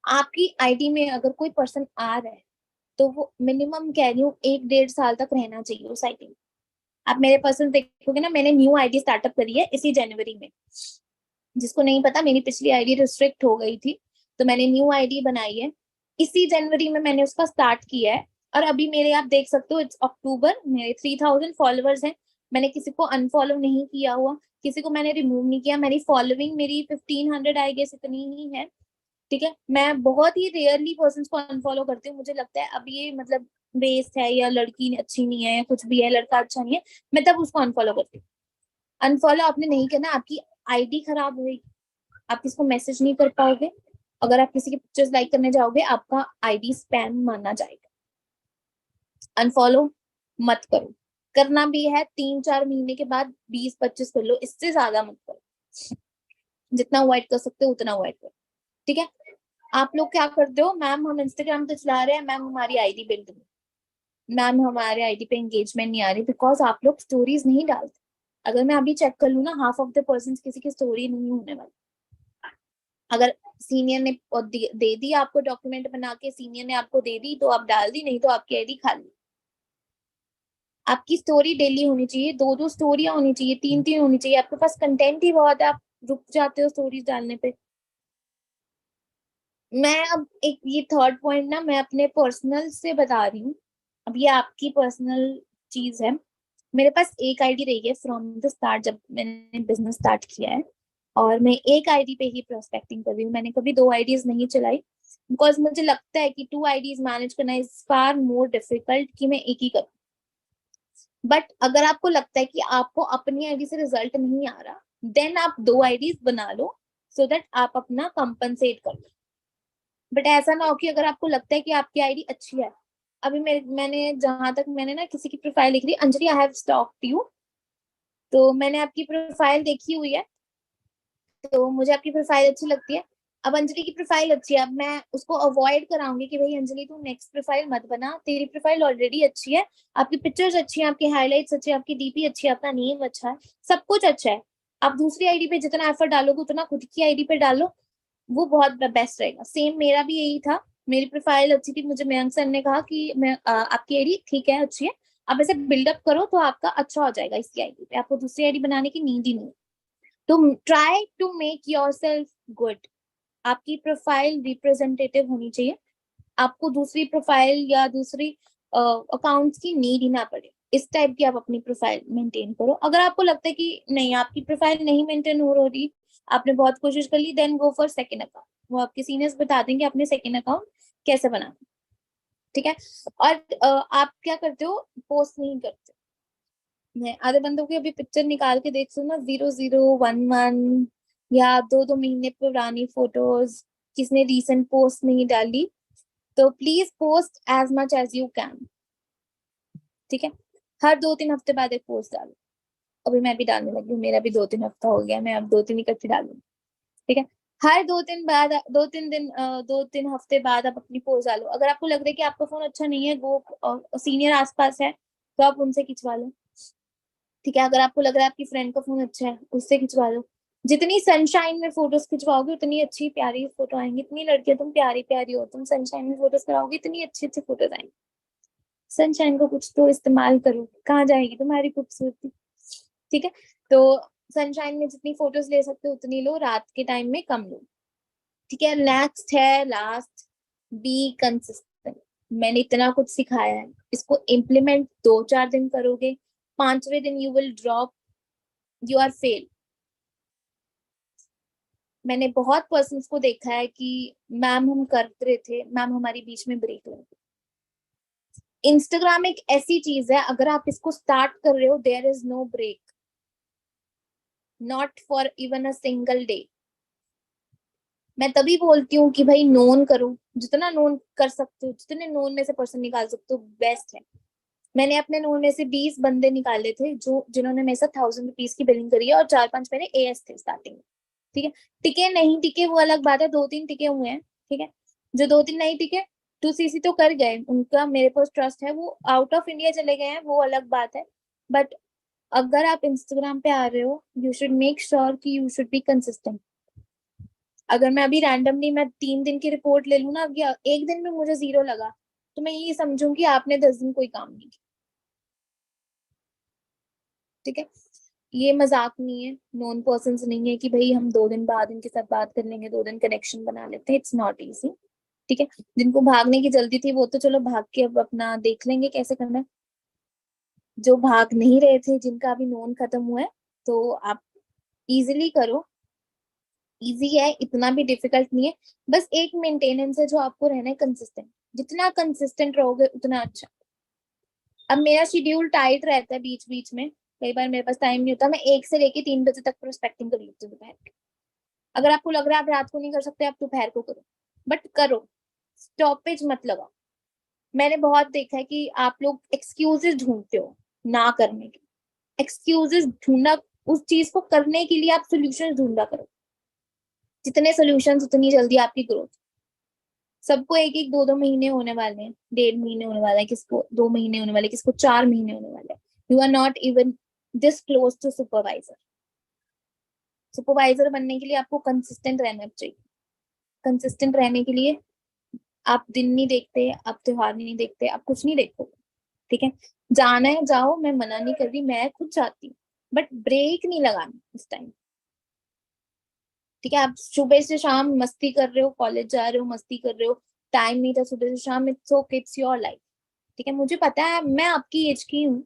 आपकी आईडी में अगर कोई पर्सन आ रहा है तो वो मिनिमम कह रही हूँ 1-1.5 साल तक रहना चाहिए उस आईडी में। आप मेरे पर्सन देखोगे ना, मैंने न्यू आईडी स्टार्टअप करी है इसी जनवरी में। जिसको नहीं पता, मेरी पिछली आईडी रिस्ट्रिक्ट हो गई थी तो मैंने न्यू आईडी बनाई है, इसी जनवरी में मैंने उसका स्टार्ट किया है। और अभी मेरे आप देख सकते हो इट्स अक्टूबर, मेरे 3000 फॉलोअर्स हैं। मैंने किसी को अनफॉलो नहीं किया हुआ, किसी को मैंने रिमूव नहीं किया। मेरी फॉलोइंग मेरी 1500 आई गेस इतनी ही है। ठीक है, मैं बहुत ही रेयरली पर्सन को अनफॉलो करती हूँ। मुझे लगता है अब ये मतलब वेस्ट है या लड़की अच्छी नहीं है या कुछ भी है, लड़का अच्छा नहीं है, मैं तब उसको अनफॉलो करती हूँ। अनफॉलो आपने नहीं करना, आपकी आईडी खराब होगी, आप किसी को मैसेज नहीं कर पाओगे। अगर आप किसी की पिक्चर्स लाइक करने जाओगे आपका आईडी स्पैम माना जाएगा। अनफॉलो मत करो। करना भी है 3-4 महीने के बाद 20-25 कर लो, इससे ज्यादा मत करो। जितना अवॉइड कर सकते हो उतना अवॉइड करो। ठीक है, आप लोग क्या करते हो, मैम हम इंस्टाग्राम तो चला रहे हैं, मैम हमारी आईडी बिल्ड नहीं, मैम हमारे आईडी पे एंगेजमेंट नहीं आ रही, बिकॉज आप लोग स्टोरीज नहीं डालते। अगर मैं अभी चेक कर लू ना, हाफ ऑफ द पर्सन किसी की स्टोरी नहीं होने वाली। अगर सीनियर ने दे दी आपको डॉक्यूमेंट बना के, सीनियर ने आपको दे दी तो आप डाल दी, नहीं तो आपकी आईडी खाली। आपकी स्टोरी डेली होनी चाहिए, 2-2 स्टोरियां होनी चाहिए, 3-3 होनी चाहिए। आपके पास कंटेंट ही बहुत है, आप रुक जाते हो स्टोरीज डालने पे। मैं अब एक ये थर्ड पॉइंट ना मैं अपने पर्सनल से बता रही हूँ। अब ये आपकी पर्सनल चीज है। मेरे पास एक आईडी रही है फ्रॉम द स्टार्ट, जब मैंने बिजनेस स्टार्ट किया है, और मैं एक आईडी पे ही प्रोस्पेक्टिंग कर रही हूँ। मैंने कभी 2 आईडीज नहीं चलाई, बिकॉज मुझे लगता है कि 2 आईडीज मैनेज करना इज फार मोर डिफिकल्ट कि मैं एक ही करूँ। बट अगर आपको लगता है कि आपको अपनी आईडी से रिजल्ट नहीं आ रहा, देन आप 2 आईडीज बना लो, सो दैट आप अपना कंपनसेट कर लो। बट ऐसा ना हो कि अगर आपको लगता है कि आपकी आईडी अच्छी है, अभी मैंने जहां तक मैंने ना किसी की प्रोफाइल लिख दी, Anjali I have stalked you, तो मैंने आपकी प्रोफाइल देखी हुई है, तो मुझे आपकी प्रोफाइल अच्छी लगती है। अब अंजलि की प्रोफाइल अच्छी है, अब मैं उसको अवॉइड कराऊंगी कि भाई अंजलि तू नेक्स्ट प्रोफाइल मत बना, तेरी प्रोफाइल ऑलरेडी अच्छी है, आपकी पिक्चर्स अच्छी है, आपकी हाईलाइट्स अच्छी है, आपकी डीपी अच्छी है, आपका नेम अच्छा है, सब कुछ अच्छा है। आप दूसरी आईडी पे जितना एफर्ट डालोगे उतना खुद की आईडी पे डालो, वो बहुत बेस्ट रहेगा। सेम मेरा भी यही था, मेरी प्रोफाइल अच्छी थी, मुझे मयंक सर ने कहा कि मैं आपकी आईडी ठीक है, अच्छी है, आप ऐसे बिल्डअप करो तो आपका अच्छा हो जाएगा, इसकी आईडी पे आपको दूसरी आईडी बनाने की नीड ही नहीं। तो try to make yourself good. आपकी प्रोफाइल रिप्रेजेंटेटिव होनी चाहिए, आपको दूसरी प्रोफाइल या दूसरी अकाउंट्स की नीड ही ना पड़े। इस टाइप की आप अपनी प्रोफाइल मेंटेन करो। अगर आपको लगता है कि नहीं आपकी प्रोफाइल नहीं मेंटेन हो रही, आपने बहुत कोशिश कर ली, then go for second account. वो आपके सीनियर्स बता देंगे अपने सेकेंड अकाउंट कैसे बनाना। ठीक है, और आप क्या करते हो, पोस्ट नहीं करते। मैं आधे बंदों की अभी पिक्चर निकाल के देख ना, 0011 या 2-2 महीने पुरानी फोटोज, किसने रीसेंट पोस्ट नहीं डाली, तो please post as much as you can, ठीक है। हर 2-3 हफ्ते बाद एक पोस्ट डालो। अभी मैं भी डालने लगी हूँ, मेरा भी 2-3 हफ्ता हो गया, मैं अब 2-3 इकट्ठी डालूंगी, ठीक है। हर 2-3 बाद 2-3 दिन 2-3 हफ्ते बाद आप अपनी पोस्ट डालो। अगर आपको लग रहा है कि आपका फोन अच्छा नहीं है, वो सीनियर आसपास है तो आप उनसे खिंचवा लो, ठीक है। अगर आपको लग रहा है आपकी फ्रेंड का फोन अच्छा है, उससे खिंचवा लो। जितनी सनशाइन में फोटोज खिंचवाओगे उतनी अच्छी प्यारी फोटो आएंगी। इतनी लड़कियां तुम प्यारी प्यारी हो, तुम सनशाइन में फोटोज कराओगे इतनी अच्छी अच्छी फोटोज आएंगी। सनशाइन को कुछ तो इस्तेमाल करो, कहाँ जाएगी तुम्हारी खूबसूरती, ठीक है। तो सनशाइन में जितनी फोटोज ले सकते हो उतनी लो, रात के टाइम में कम लो, ठीक है। नेक्स्ट है लास्ट, बी कंसिस्टेंट। मैंने इतना कुछ सिखाया है, इसको इम्प्लीमेंट 2-4 दिन करोगे, 5वें दिन you will drop, you are fail. मैंने बहुत पर्सन्स को देखा है कि मैम हम कर रहे थे, मैम हमारी बीच में ब्रेक लग गई। इंस्टाग्राम एक ऐसी चीज है, अगर आप इसको स्टार्ट कर रहे हो, there is no break, not for even a single day. मैं तभी बोलती हूँ कि भाई नोन करो, जितना नोन कर सकते हो, जितने नोन में से पर्सन निकाल सकते हो बेस्ट है। मैंने अपने नोन में से 20 बंदे निकाले थे जो जिन्होंने मेरे साथ 1000 रुपीज की बिलिंग करी है, और 4-5 मेरे एएस थे स्टार्टिंग में, ठीक है। टिके नहीं टिके वो अलग बात है, 2-3 टिके हुए हैं, ठीक है। जो 2-3 नहीं टिके, 2cc तो कर गए, उनका मेरे पास ट्रस्ट है, वो आउट ऑफ इंडिया चले गए हैं, वो अलग बात है। बट अगर आप इंस्टाग्राम पे आ रहे हो, यू शुड मेक श्योर कि यू शुड बी कंसिस्टेंट। अगर मैं अभी रैंडमली मैं 3 दिन की रिपोर्ट ले लूँ ना, या एक दिन में मुझे 0 लगा, तो मैं ये समझूंगी आपने 10 दिन कोई काम नहीं किया, ठीक है। ये मजाक नहीं है, नॉन पर्सन नहीं है कि भाई हम 2 दिन बाद इनके साथ बात कर लेंगे, 2 दिन कनेक्शन बना लेते हैं, इट्स नॉट इजी, ठीक है। जिनको भागने की जल्दी थी वो तो चलो भाग के अब अपना देख लेंगे कैसे करना है। जो भाग नहीं रहे थे, जिनका अभी नॉन खत्म हुआ है, तो आप इजिली करो। इजी है, इतना भी डिफिकल्ट नहीं है। बस एक मेंटेनेंस है जो आपको रहना है, कंसिस्टेंट। जितना कंसिस्टेंट रहोगे उतना अच्छा। अब मेरा शेड्यूल टाइट रहता है, बीच बीच में कई बार मेरे पास टाइम नहीं होता, मैं 1 से लेके 3 बजे तक प्रोस्पेक्टिंग कर लेती हूँ दोपहर के। अगर आपको लग रहा है आप रात को नहीं कर सकते, आप दोपहर को करो, बट करो, स्टॉपेज मत लगाओ। मैंने बहुत देखा है कि आप लोग एक्सक्यूजेस ढूंढते हो ना करने के। एक्सक्यूजेस ढूंढना, उस चीज को करने के लिए आप सोल्यूशन ढूंढा करो। जितने सोल्यूशन उतनी जल्दी आपकी ग्रोथ। सबको 1-1, 2-2 महीने होने वाले हैं, 1.5 महीने होने वाला है, किसको 2 महीने होने वाले, किसको 4 महीने होने वाले हैं। You are not even this close to supervisor. Supervisor बनने के लिए आपको कंसिस्टेंट रहना चाहिए। कंसिस्टेंट रहने के लिए आप दिन नहीं देखते, आप त्योहार नहीं देखते, आप कुछ नहीं देखते, ठीक है। जाना है जाओ, मैं मना नहीं कर रही, मैं खुद चाहती हूँ, बट ब्रेक नहीं लगाना इस टाइम, ठीक है। आप सुबह से शाम मस्ती कर रहे हो, कॉलेज जा रहे हो, मस्ती कर रहे हो, टाइम नहीं था सुबह से शाम, it's okay, it's your life, ठीक है। मुझे पता है मैं आपकी एज की हूँ,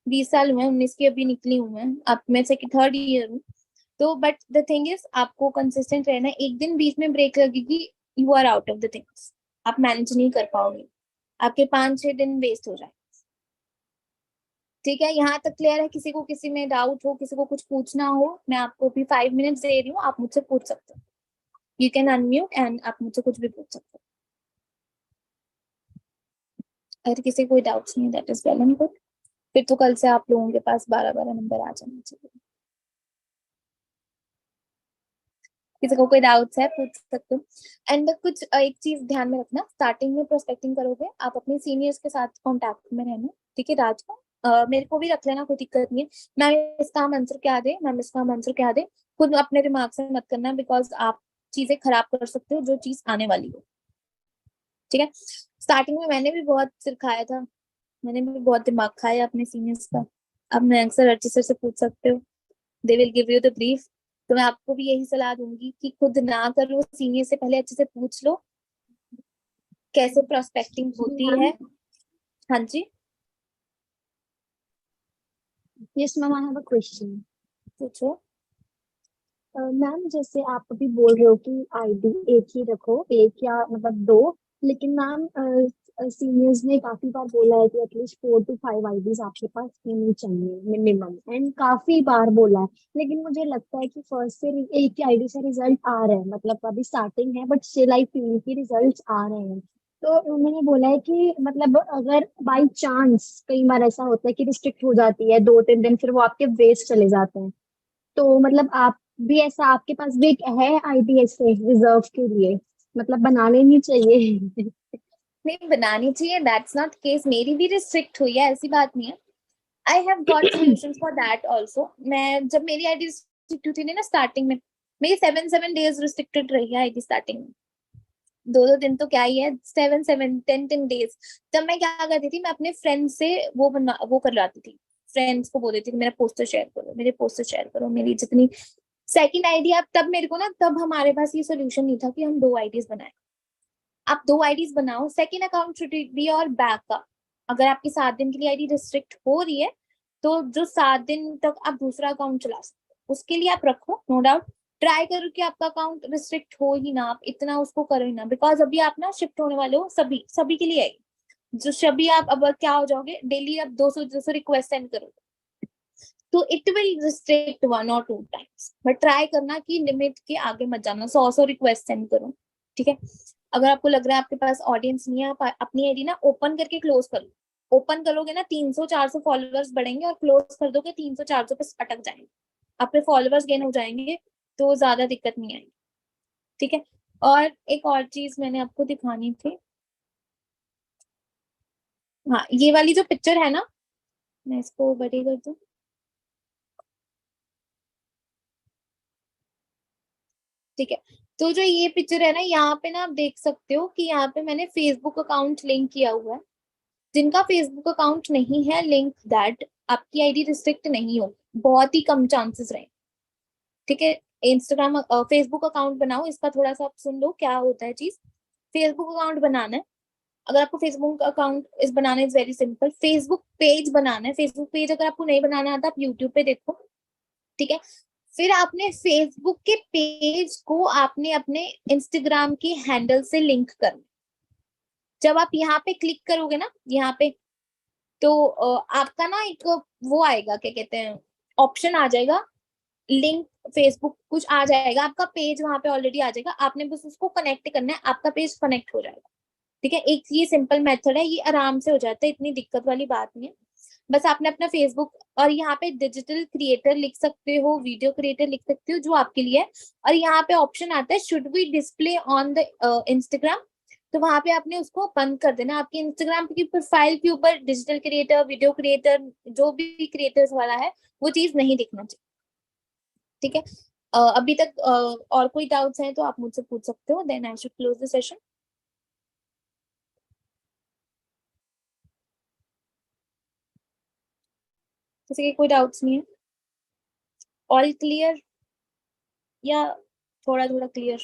20 साल हुए, 19 की अभी निकली हूँ मैं, अब मैं से 3rd ईयर हूँ। तो बट द थिंग इज, आपको कंसिस्टेंट रहना है। एक दिन बीच में ब्रेक लगेगी, you are out of the things, आप मैनेज नहीं कर पाओगे, आपके 5-6 दिन वेस्ट हो जाए, ठीक है। यहाँ तक क्लियर है? किसी को किसी में डाउट हो, किसी को कुछ पूछना हो, मैं आपको भी 5 मिनट्स दे रही हूँ, आप मुझसे पूछ सकते हो। यू कैन अनम्यूट एंड आप मुझसे कुछ भी पूछ सकते हो। अगर किसी को कोई डाउट्स नहीं, that is well and good. फिर तो कल से आप लोगों के पास 12-12 नंबर आ जाना चाहिए। किसी को कोई डाउट्स है पूछ सकते हो। एंड कुछ एक चीज ध्यान में रखना, स्टार्टिंग में प्रोस्पेक्टिंग करोगे, आप अपने सीनियर्स के साथ कांटेक्ट में रहना, ठीक है। राज को मेरे को भी रख लेना, कोई दिक्कत नहीं है। मैम इसका हम आंसर क्या दे, मैम इसका हम आंसर क्या दे, खुद अपने दिमाग से मत करना, बिकॉज आप चीजें खराब कर सकते हो जो चीज आने वाली हो, ठीक है। स्टार्टिंग में मैंने भी बहुत सिर खाया था, मैंने भी बहुत दिमाग खाया अपने सीनियर्स का। अब मैं अक्सर अर्ची सर से पूछ सकते हो, they will give you the brief. तो मैं आपको भी यही सलाह दूंगी कि खुद ना करो, सीनियर से पहले अच्छे से पूछ लो कैसे प्रोस्पेक्टिंग होती है। हाँ जी, Yes, ma'am, I have a question. पूछो। मैम जैसे आप अभी बोल रहे हो कि आईडी एक ही रखो, एक या मतलब दो, लेकिन मैम सीनियर्स ने काफी बार बोला है कि एटलीस्ट 4 to 5 आईडीज आपके पास होनी चाहिए मिनिमम, एंड काफी बार बोला है। लेकिन मुझे लगता है कि फर्स्ट से एक ही आईडी से रिजल्ट आ रहे हैं, मतलब अभी स्टार्टिंग है बट स्टिल आई फील कि रिजल्ट आ रहे हैं। तो मैंने बोला है कि मतलब अगर बाई चांस कई बार ऐसा होता है कि रिस्ट्रिक्ट हो जाती है 2-3 दिन, फिर वो आपके वेस्ट चले जाते हैं, तो मतलब आप भी ऐसा, आपके पास भी एक है आईडी ऐसे रिजर्व के लिए, मतलब बना लेनी चाहिए। नहीं बनानी चाहिए, दैट्स नॉट केस, मेरी भी रिस्ट्रिक्ट हुई है, ऐसी बात नहीं है। I have got solutions for that also. मैं जब मेरी आईडी रिस्ट्रिक्ट हुई थी ना स्टार्टिंग में, मेरी 7 7 डेज रिस्ट्रिक्टेड रही है आईडी स्टार्टिंग में। 2 2 दिन तो क्या ही है, 7 7 10 10 डेज। तब मैं क्या करती थी, मैं अपने फ्रेंड से वो करवाती थी, फ्रेंड्स को बोल देती थी मेरा पोस्टर शेयर करो, मेरे पोस्टर शेयर करो, मेरी जितनी सेकंड आईडी। आप तब मेरे को ना, तब हमारे पास ये सोल्यूशन नहीं था कि हम 2 आईडीज बनाए। आप 2 आईडीज बनाओ, सेकंड अकाउंट शुड बी और बैकअप। अगर आपकी 7 दिन के लिए आईडी रिस्ट्रिक्ट हो रही है, तो जो 7 दिन तक आप दूसरा अकाउंट चला सकते हो, उसके लिए आप रखो, नो डाउट। ट्राई करो कि आपका अकाउंट रिस्ट्रिक्ट हो ही ना, आप इतना उसको करो ही ना, बिकॉज अभी आप ना शिफ्ट होने वाले हो, सभी सभी के लिए है। जो सभी आप अब क्या हो जाओगे, डेली आप 200 200 रिक्वेस्ट सेंड करोगे, तो it will restrict 1 or 2 times. But try करना कि लिमिट के आगे मत जाना, 100 रिक्वेस्ट सेंड करो, ठीक है। अगर आपको लग रहा है आपके पास ऑडियंस नहीं है, आप अपनी आईडी ना ओपन करके क्लोज कर लो। ओपन करोगे ना, 300 400 फॉलोअर्स बढ़ेंगे, और क्लोज कर दोगे 300 400 पे अटक जाएंगे, आपके फॉलोअर्स गेन हो जाएंगे, तो ज्यादा दिक्कत नहीं आएगी, ठीक है। और एक और चीज मैंने आपको दिखानी थी, हाँ ये वाली जो पिक्चर है ना, मैं इसको बड़ी कर दूं, ठीक है। तो जो ये पिक्चर है ना, यहाँ पे ना आप देख सकते हो कि यहाँ पे मैंने फेसबुक अकाउंट लिंक किया हुआ है। जिनका फेसबुक अकाउंट नहीं है लिंक, दैट आपकी आईडी रिस्ट्रिक्ट नहीं होगी, बहुत ही कम चांसेस रहे, ठीक है। इंस्टाग्राम फेसबुक अकाउंट बनाओ, इसका थोड़ा सा आप सुन लो क्या होता है चीज। फेसबुक अकाउंट बनाना है, अगर आपको फेसबुक अकाउंट इस बनाना is very simple. Facebook page बनाना है, फेसबुक पेज अगर आपको नहीं बनाना आता, आप यूट्यूब पे देखो, ठीक है। फिर आपने फेसबुक के पेज को आपने अपने इंस्टाग्राम के हैंडल से लिंक करना। जब आप यहाँ पे क्लिक करोगे ना, यहाँ पे, तो आपका ना एक वो आएगा, क्या कहते हैं, ऑप्शन आ जाएगा, लिंक फेसबुक कुछ आ जाएगा, आपका पेज वहां पे ऑलरेडी आ जाएगा, आपने बस उसको कनेक्ट करना है, आपका पेज कनेक्ट हो जाएगा, ठीक है। एक ये सिंपल मेथड है, ये आराम से हो जाता है, इतनी दिक्कत वाली बात नहीं है। बस आपने अपना फेसबुक, और यहाँ पे डिजिटल क्रिएटर लिख सकते हो, वीडियो क्रिएटर लिख सकते हो, जो आपके लिए है। और यहाँ पे ऑप्शन आता है should we display on the Instagram, तो वहां पे आपने उसको बंद कर देना, आपके इंस्टाग्राम की प्रोफाइल के ऊपर डिजिटल क्रिएटर, वीडियो क्रिएटर, जो भी क्रिएटर्स वाला है, वो चीज नहीं दिखना चाहिए, ठीक है। अभी तक और कोई डाउट्स हैं तो आप मुझसे पूछ सकते हो, then I should close the session. जैसे कि कोई डाउट्स नहीं है, ऑल क्लियर या थोड़ा थोड़ा क्लियर?